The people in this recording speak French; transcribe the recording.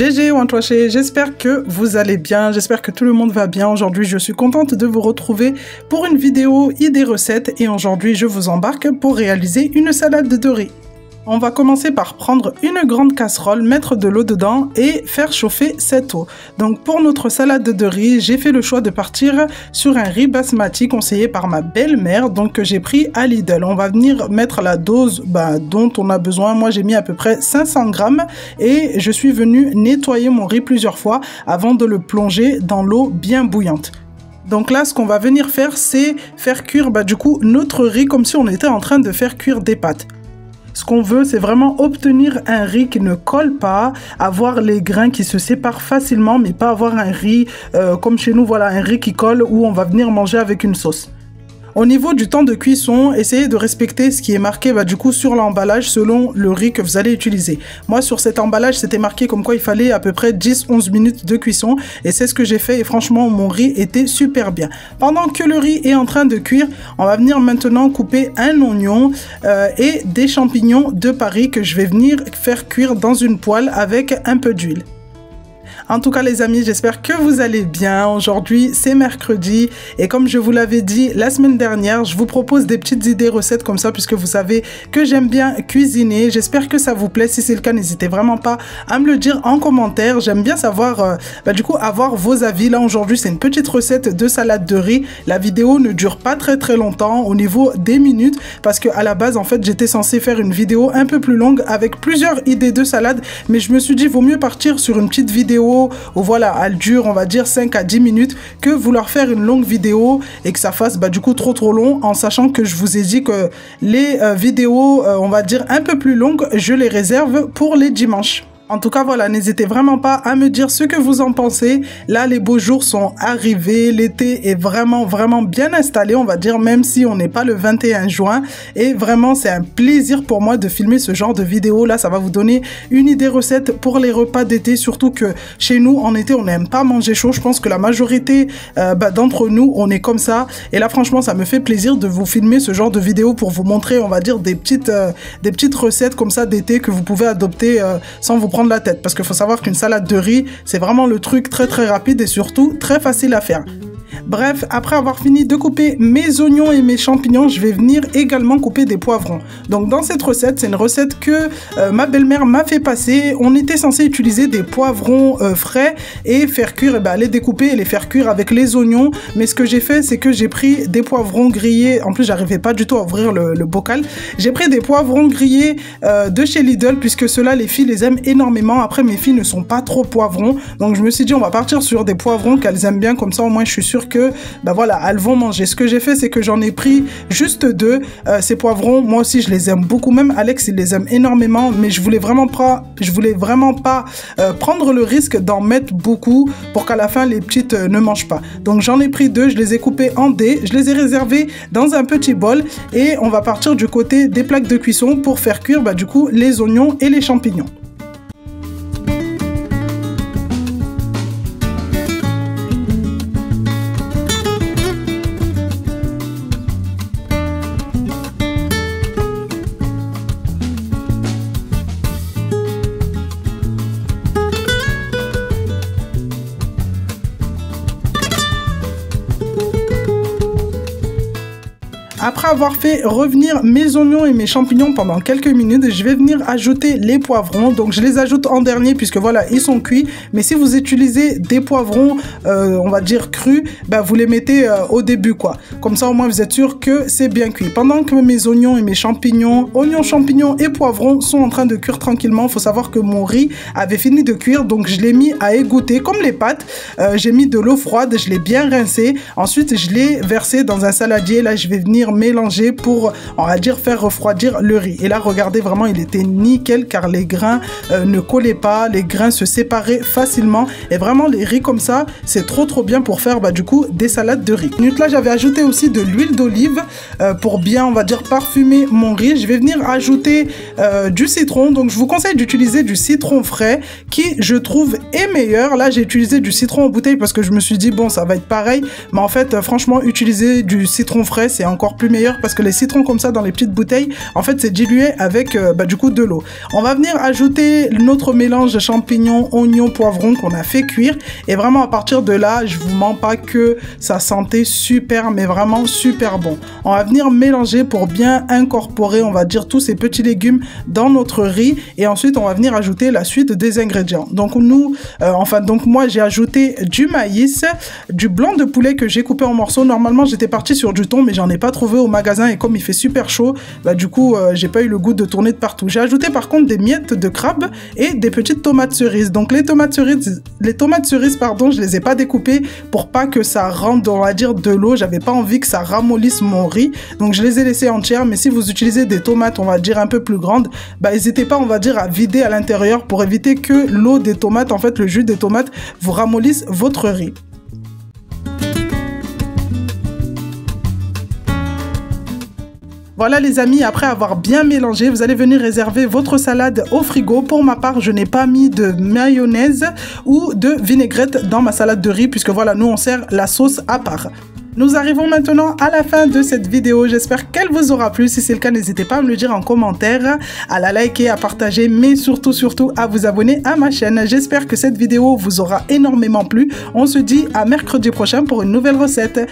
GG Wantoché, j'espère que vous allez bien, j'espère que tout le monde va bien. Aujourd'hui, je suis contente de vous retrouver pour une vidéo idée recette et aujourd'hui, je vous embarque pour réaliser une salade de riz. On va commencer par prendre une grande casserole, mettre de l'eau dedans et faire chauffer cette eau. Donc pour notre salade de riz, j'ai fait le choix de partir sur un riz basmati conseillé par ma belle-mère, donc que j'ai pris à Lidl. On va venir mettre la dose dont on a besoin. Moi j'ai mis à peu près 500 grammes et je suis venue nettoyer mon riz plusieurs fois avant de le plonger dans l'eau bien bouillante. Donc là, ce qu'on va venir faire, c'est faire cuire du coup notre riz comme si on était en train de faire cuire des pâtes. Ce qu'on veut, c'est vraiment obtenir un riz qui ne colle pas, avoir les grains qui se séparent facilement, mais pas avoir un riz comme chez nous, voilà, un riz qui colle où on va venir manger avec une sauce. Au niveau du temps de cuisson, essayez de respecter ce qui est marqué du coup sur l'emballage selon le riz que vous allez utiliser. Moi sur cet emballage c'était marqué comme quoi il fallait à peu près 10-11 minutes de cuisson et c'est ce que j'ai fait et franchement mon riz était super bien. Pendant que le riz est en train de cuire, on va venir maintenant couper un oignon et des champignons de Paris que je vais venir faire cuire dans une poêle avec un peu d'huile. En tout cas les amis, j'espère que vous allez bien. Aujourd'hui c'est mercredi et comme je vous l'avais dit la semaine dernière, je vous propose des petites idées recettes comme ça puisque vous savez que j'aime bien cuisiner. J'espère que ça vous plaît. Si c'est le cas, n'hésitez vraiment pas à me le dire en commentaire. J'aime bien savoir du coup avoir vos avis. Là aujourd'hui c'est une petite recette de salade de riz. La vidéo ne dure pas très longtemps au niveau des minutes parce que à la base en fait j'étais censée faire une vidéo un peu plus longue avec plusieurs idées de salade, mais je me suis dit vaut mieux partir sur une petite vidéo où voilà, elle dure on va dire 5 à 10 minutes que vouloir faire une longue vidéo et que ça fasse du coup trop long, en sachant que je vous ai dit que les vidéos on va dire un peu plus longues, je les réserve pour les dimanches. En tout cas, voilà, n'hésitez vraiment pas à me dire ce que vous en pensez. Là, les beaux jours sont arrivés. L'été est vraiment bien installé, on va dire, même si on n'est pas le 21 juin. Et vraiment, c'est un plaisir pour moi de filmer ce genre de vidéo. Là, ça va vous donner une idée recette pour les repas d'été. Surtout que chez nous, en été, on n'aime pas manger chaud. Je pense que la majorité d'entre nous, on est comme ça. Et là, franchement, ça me fait plaisir de vous filmer ce genre de vidéo pour vous montrer, on va dire, des petites recettes comme ça d'été que vous pouvez adopter sans vous prendre la tête, parce qu'il faut savoir qu'une salade de riz c'est vraiment le truc très rapide et surtout très facile à faire. Bref, après avoir fini de couper mes oignons et mes champignons, je vais venir également couper des poivrons. Donc dans cette recette, c'est une recette que ma belle-mère m'a fait passer. On était censé utiliser des poivrons frais et faire cuire, les découper et les faire cuire avec les oignons. Mais ce que j'ai fait, c'est que j'ai pris des poivrons grillés. En plus, j'arrivais pas du tout à ouvrir le bocal. J'ai pris des poivrons grillés de chez Lidl, puisque ceux-là, les filles les aiment énormément. Après, mes filles ne sont pas trop poivrons. Donc je me suis dit, on va partir sur des poivrons qu'elles aiment bien. Comme ça, au moins, je suis sûre que voilà, elles vont manger. Ce que j'ai fait, c'est que j'en ai pris juste 2. Ces poivrons, moi aussi je les aime beaucoup, même Alex il les aime énormément, mais je voulais vraiment pas prendre le risque d'en mettre beaucoup pour qu'à la fin les petites ne mangent pas. Donc j'en ai pris 2, je les ai coupés en dés, je les ai réservés dans un petit bol et on va partir du côté des plaques de cuisson pour faire cuire du coup les oignons et les champignons. Après avoir fait revenir mes oignons et mes champignons pendant quelques minutes, je vais venir ajouter les poivrons. Donc je les ajoute en dernier puisque voilà, ils sont cuits. Mais si vous utilisez des poivrons, on va dire crus, vous les mettez au début quoi. Comme ça au moins vous êtes sûr que c'est bien cuit. Pendant que mes oignons et mes champignons, champignons et poivrons sont en train de cuire tranquillement, il faut savoir que mon riz avait fini de cuire. Donc je l'ai mis à égoutter comme les pâtes. J'ai mis de l'eau froide, je l'ai bien rincé. Ensuite je l'ai versé dans un saladier. Là je vais venir mélanger pour, on va dire, faire refroidir le riz. Et là, regardez, vraiment, il était nickel car les grains ne collaient pas, les grains se séparaient facilement. Et vraiment, les riz comme ça, c'est trop bien pour faire du coup des salades de riz. Donc là, j'avais ajouté aussi de l'huile d'olive pour bien, on va dire, parfumer mon riz. Je vais venir ajouter du citron. Donc, je vous conseille d'utiliser du citron frais qui, je trouve, est meilleur. Là, j'ai utilisé du citron en bouteille parce que je me suis dit, bon, ça va être pareil. Mais en fait, franchement, utiliser du citron frais, c'est encore plus meilleur parce que les citrons comme ça dans les petites bouteilles, en fait c'est dilué avec du coup de l'eau. On va venir ajouter notre mélange de champignons, oignons, poivrons qu'on a fait cuire et vraiment à partir de là, je vous mens pas que ça sentait super, mais vraiment super bon. On va venir mélanger pour bien incorporer, on va dire, tous ces petits légumes dans notre riz et ensuite on va venir ajouter la suite des ingrédients. Donc nous, donc moi j'ai ajouté du maïs, du blanc de poulet que j'ai coupé en morceaux. Normalement j'étais partie sur du thon mais j'en ai pas trouvé au magasin et comme il fait super chaud, du coup j'ai pas eu le goût de tourner de partout. J'ai ajouté par contre des miettes de crabe et des petites tomates cerises. Donc les tomates cerises pardon, je les ai pas découpées pour pas que ça rentre, on va dire, de l'eau. J'avais pas envie que ça ramollisse mon riz, donc je les ai laissées entières. Mais si vous utilisez des tomates, on va dire un peu plus grandes, n'hésitez pas, on va dire, à vider à l'intérieur pour éviter que l'eau des tomates, en fait le jus des tomates, vous ramollisse votre riz. Voilà les amis, après avoir bien mélangé, vous allez venir réserver votre salade au frigo. Pour ma part, je n'ai pas mis de mayonnaise ou de vinaigrette dans ma salade de riz puisque voilà, nous on sert la sauce à part. Nous arrivons maintenant à la fin de cette vidéo. J'espère qu'elle vous aura plu. Si c'est le cas, n'hésitez pas à me le dire en commentaire, à la liker, à partager, mais surtout à vous abonner à ma chaîne. J'espère que cette vidéo vous aura énormément plu. On se dit à mercredi prochain pour une nouvelle recette.